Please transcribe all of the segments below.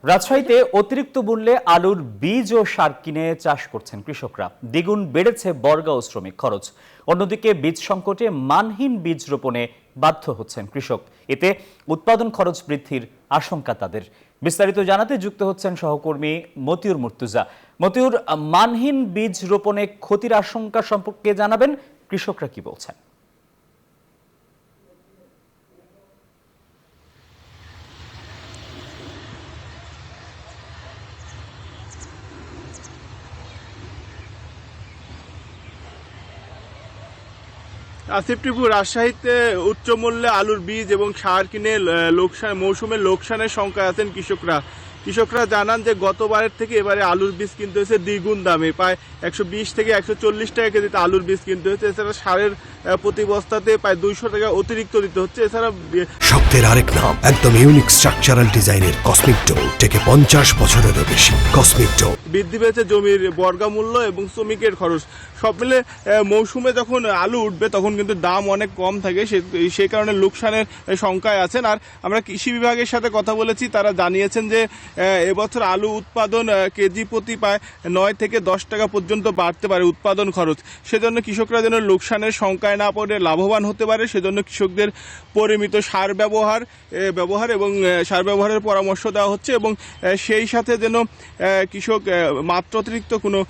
রাজশাহীতে অতিরিক্ত মূল্যে আলুর বীজ ও সার কিনে চাষ করছেন কৃষকরা। দ্বিগুণ বেড়েছে বর্গা ও শ্রমিক খরচ। অন্যদিকে বীজ সংকটে মানহীন বীজ রোপণে বাধ্য হচ্ছেন কৃষক। এতে উৎপাদন খরচ বৃদ্ধির আশঙ্কা তাদের। বিস্তারিত জানাতে যুক্ত হচ্ছেন সহকর্মী মতিউর মুর্তুজা। মতিউর, মানহীন বীজ রোপণে ক্ষতির আশঙ্কা সম্পর্কে জানাবেন, কৃষকরা কি বলছেন? আসিফ টিপু, রাজশাহীতে উচ্চ মূল্যে আলুর বীজ এবং সার কিনে মৌসুমে লোকসানের শঙ্কায় আছেন কৃষকরা জানান যে গতবারের থেকে এবারে আলুর বীজ কিনতে হয়েছে দ্বিগুণ দামে, প্রায় 120 থেকে 140 টাকা কেজিতে আলুর বীজ কিনতে হচ্ছে। এছাড়া সারের প্রতি বস্তাতে প্রায় 200 টাকা অতিরিক্ত দিতে হচ্ছে। এছাড়া শক্তের আরেক নাম, একদম ইউনিক স্ট্রাকচারাল ডিজাইনের কসমিক ডোর, থেকে 50 বছরেরও বেশি। কসমিক ডোর বৃদ্ধি পেয়েছে জমির বর্গা মূল্য এবং শ্রমিকের খরচ। সব মিলে মৌসুমে যখন আলু উঠবে তখন কিন্তু দাম অনেক কম থাকে, সেই কারণে লোকসানের শঙ্কায় আছেন। আর আমরা কৃষি বিভাগের সাথে কথা বলেছি, তারা জানিয়েছেন যে এবছর আলু উৎপাদন কেজি প্রতি প্রায় 9 থেকে 10 টাকা পর্যন্ত বাড়তে পারে উৎপাদন খরচ। সেজন্য কৃষকরা যেন লোকসানের শঙ্কায় না পড়ে লাভবান হতে পারে, সেজন্য কৃষকদের পরিমিত সার ব্যবহার এবং সার ব্যবহারের পরামর্শ দেওয়া হচ্ছে এবং সেই সাথে যেন কৃষক মাত্রাতিরিক্ত কোনো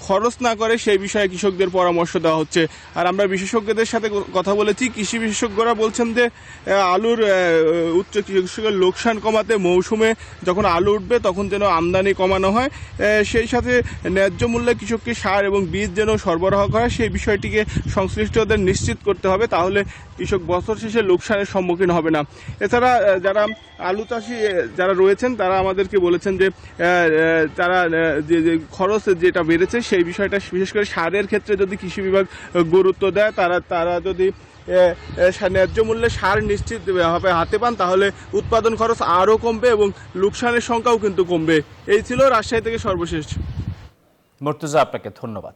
খরচ না করে সেই বিষয়ে কৃষকদের পরামর্শ দেওয়া হচ্ছে। আর আমরা বিশেষজ্ঞদের সাথে কথা বলেছি, কৃষি বিশেষজ্ঞরা বলছেন যে আলুর উচ্চ কৃষকের লোকসান কমাতে মৌসুমে যখন আলু উঠবে তখন যেন আমদানি কমানো হয়, সেই সাথে ন্যায্য মূল্যে কৃষককে সার এবং বীজ যেন সরবরাহ করা, সেই বিষয়টিকে সংশ্লিষ্টদের নিশ্চিত করতে হবে, তাহলে কৃষক বছর শেষে লোকসানের সম্মুখীন হবে না। এছাড়া যারা আলু চাষি যারা রয়েছেন তারা আমাদেরকে বলেছেন যে তারা যে খরচ যেটা বেড়েছে সেই বিষয়টা বিশেষ করে সারের ক্ষেত্রে যদি কৃষি বিভাগ গুরুত্ব দেয়, তারা যদি ন্যায্য মূল্যে সার নিশ্চিতভাবে হাতে পান, তাহলে উৎপাদন খরচ আরও কমবে এবং লোকসানের সংখ্যাও কিন্তু কমবে। এই ছিল রাজশাহী থেকে সর্বশেষ। মুর্তুজা, আপনাকে ধন্যবাদ।